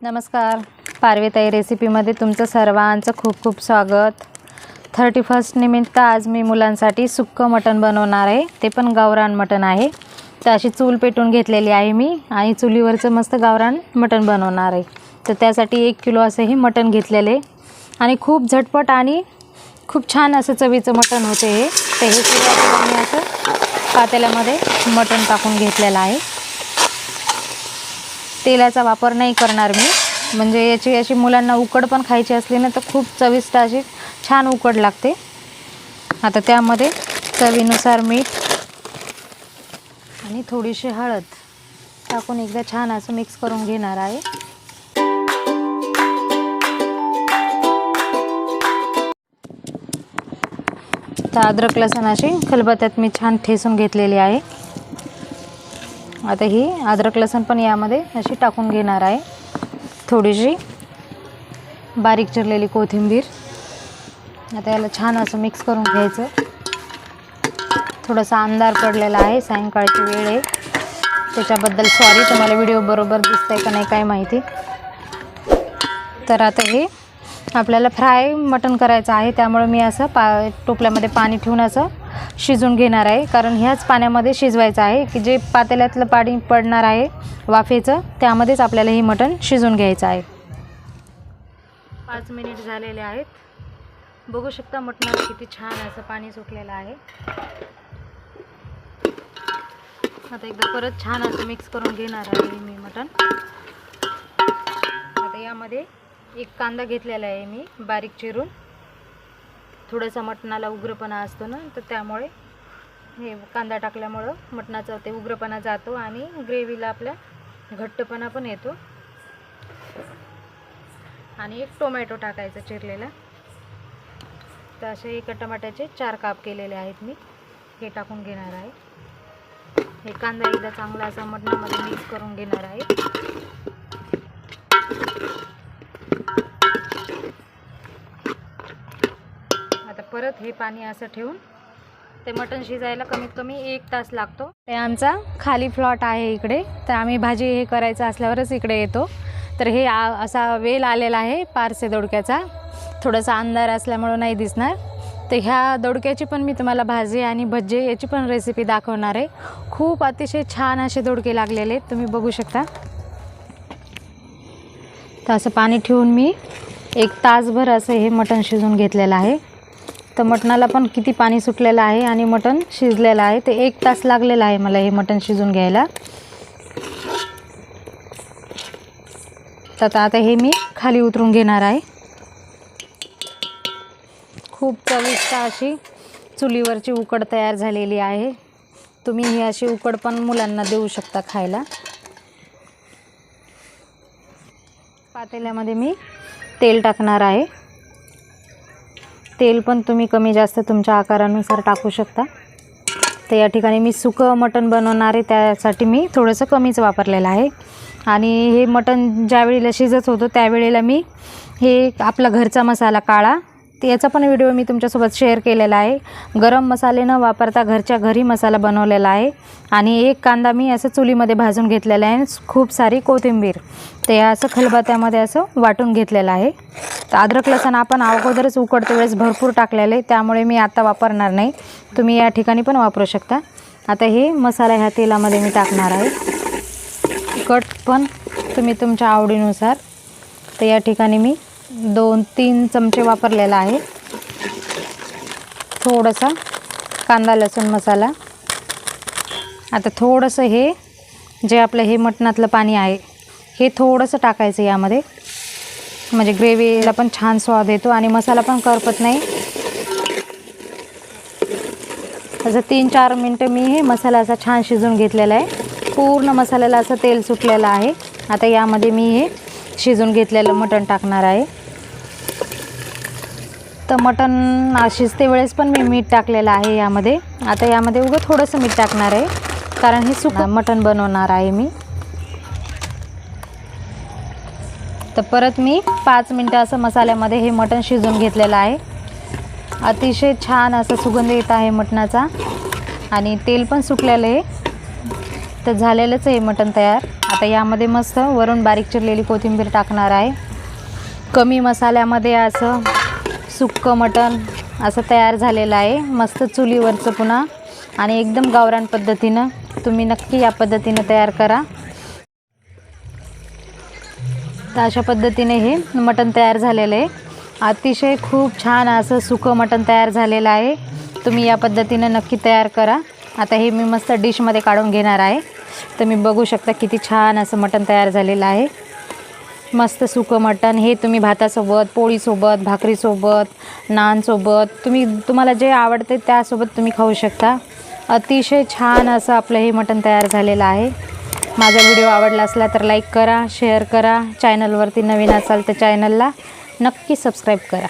नमस्कार, पारवेताई रेसिपीमध्ये तुमचं सर्वांचं खूप खूप स्वागत। 31 निमित्त आज मी मुलांसाठी सुक्कं मटण बनवणार आहे, ते पण गावरान मटण आहे। तर अशी चूल पेटून घेतलेली आहे मी आणि चुलीवरचं मस्त गावरान मटण बनवणार आहे। तर त्यासाठी 1 किलो असं हे मटण घेतलेले आणि खूप झटपट आणि खूप छान असं चवीचं मटण होते हे। तर हे सुरुवातीला मी असं पातेल्यामध्ये मटण टाकून घेतलेलं आहे। तेलाचा वापर नाही करणार मी, म्हणजे याची अशी मुलांना उकड पण खायची असली ना तर खूप चविष्ट अशी छान उकड लागते। आता त्यामध्ये चवीनुसार मीठ आणि थोडीशी हळद टाकून एकदा छान असं मिक्स करून घेणार आहे। तर अद्रक लसूण अशी खलबत्त्यात मी छान ठेसून घेतलेली आहे। आता ही अद्रक लसूण पण यामध्ये अशी टाकून घेणार आहे। थोडीशी बारीक चिरलेली कोथिंबीर। आता याला छान असं मिक्स करून घ्यायचं। थोडासा अंधार पडलेला आहे, सायंकाळची वेळ आहे, त्याच्याबद्दल सॉरी। तुम्हाला व्हिडिओ बरोबर दिसतंय का नाही काय माहिती। तर आता हे आपल्याला फ्राय मटण करायचं आहे, त्यामुळे मी असं टोपल्यामध्ये पाणी ठेवून असं शिजून घेणार आहे। कारण ह्याच पाण्यामध्ये शिजवायचं आहे की जे पातेल्यातलं पाणी पडणार आहे वाफेचं, त्यामध्येच आपल्याला हे मटण शिजून घ्यायचं आहे। 5 मिनिट झालेले आहेत, बघू शकता मटणाला किती छान असं पाणी सुटलेलं आहे। आता एकदा परत छान असं मिक्स करून घेणार आहे मी मटण। आता यामध्ये 1 कांदा घेतलेला आहे मी बारीक चिरून। थोडासा मटणाला उग्रपणा असतो ना, तर त्यामुळे हे कांदा टाकल्यामुळं मटणाचा ते उग्रपणा जातो आणि ग्रेव्हीला आपल्या घट्टपणा पण येतो। आणि 1 टोमॅटो टाकायचा चिरलेला। तर असे 1 टमाट्याचे 4 काप केलेले आहेत मी, हे टाकून घेणार आहे। हे कांदा एकदा चांगला असा मटणामध्ये मिक्स करून घेणार आहे। आता परत हे पाणी असं ठेवून ते मटण शिजायला कमीत कमी 1 तास लागतो। ते आमचा खाली प्लॉट आहे इकडे, तर आम्ही भाजी हे करायचं असल्यावरच इकडे येतो। तर हे असा वेल आलेला आहे पारसे दोडक्याचा, थोडासा अंधार असल्यामुळे नाही दिसणार। तर ह्या दोडक्याची पण मी तुम्हाला भाजी आणि भज्जे याची पण रेसिपी दाखवणार आहे। खूप अतिशय छान असे दोडके लागलेले आहेत, तुम्ही बघू शकता। तर असं पाणी ठेवून मी 1 तासभर असं हे मटण शिजून घेतलेलं आहे। तर मटणाला पण किती पाणी सुटलेलं आहे आणि मटण शिजलेलं आहे। ते 1 तास लागलेला आहे मला हे मटण शिजून घ्यायला। तर आता हे मी खाली उतरून घेणार आहे। खूप चविष्ट अशी चुलीवरची उकड तयार झालेली आहे। तुम्ही ही अशी उकड पण मुलांना देऊ शकता खायला। पातेल्यामध्ये मी तेल टाकणार आहे। तेल पण तुम्ही कमी जास्त तुमच्या आकारानुसार टाकू शकता। तर या ठिकाणी मी सुकं मटण बनवणार आहे, त्यासाठी मी थोडंसं कमीच वापरलेलं आहे। आणि हे मटण ज्या वेळेला शिजत होतं त्यावेळेला मी हे आपला घरचा मसाला काळा, याचा पण व्हिडिओ मी तुमच्यासोबत शेअर केलेला आहे। गरम मसाले न वापरता घरच्या घरी मसाला बनवलेला आहे। आणि 1 कांदा मी असं चुलीमध्ये भाजून घेतलेला आहे, खूप सारी कोथिंबीर ते असं खलबत्त्यामध्ये असं वाटून घेतलेलं आहे। तर अद्रक लसूण आपण अगोदरच उकडते वेळेस भरपूर टाकलेले, त्यामुळे मी आता वापरणार नाही, तुम्ही या ठिकाणी पण वापरू शकता। आता हे मसाला ह्या तेलामध्ये मी टाकणार आहे। तिखट पण तुम्ही तुमच्या आवडीनुसार। तर या ठिकाणी मी 2-3 चमचे वापरलेला आहे। थोडासा कांदा लसूण मसाला। आता थोडंसं हे जे आपलं हे मटणातलं पाणी आहे हे थोडंसं टाकायचं यामध्ये, म्हणजे ग्रेव्हीला पण छान स्वाद येतो आणि मसाला पण करपत नाही। असं 3-4 मिनटं मी हे मसाला असा छान शिजून घेतलेला आहे। पूर्ण मसाल्याला असं तेल सुटलेलं आहे। आता यामध्ये मी हे शिजून घेतलेलं मटण टाकणार आहे। तर मटण शिजते वेळेस पण मी मीठ टाकलेलं आहे यामध्ये। आता यामध्ये उगाच थोडंसं मीठ टाकणार आहे, कारण हे सुकं मटण बनवणार आहे मी। तर परत मी 5 मिनटं असं मसाल्यामध्ये हे मटण शिजून घेतलेलं आहे। अतिशय छान असा सुगंध येत आहे मटणाचा आणि तेल पण सुटलेलं आहे। तर झालेलंच आहे मटण तयार। आता यामध्ये मस्त वरून बारीक चिरलेली कोथिंबीर टाकणार आहे. कमी मसाल्यामध्ये असं सुक्कं मटण असं तयार झालेलं आहे, मस्त चुलीवरचं पुन्हा आणि एकदम गावरान पद्धतीनं. तुम्ही नक्की या पद्धतीनं तयार करा. तर अशा पद्धतीने हे मटण तयार झालेलं आहे. अतिशय खूप छान असं सुकं मटण तयार झालेलं आहे. तुम्ही या पद्धतीनं नक्की तयार करा. आता हे मी मस्त डिशमध्ये काढून घेणार आहे. तर मी बघू शकता किती छान असं मटण तयार झालेलं आहे. मस्त सुकं मटण हे तुम्ही भातासोबत, पोळीसोबत, भाकरीसोबत, नानसोबत तुम्हाला जे आवडते त्यासोबत तुम्ही खाऊ शकता. अतिशय छान असं आपलं हे मटण तयार झालेलं आहे. माझा व्हिडिओ आवडला असला तर लाईक करा, शेअर करा. चॅनलवरती नवीन असाल तर चॅनलला नक्की सबस्क्राईब करा.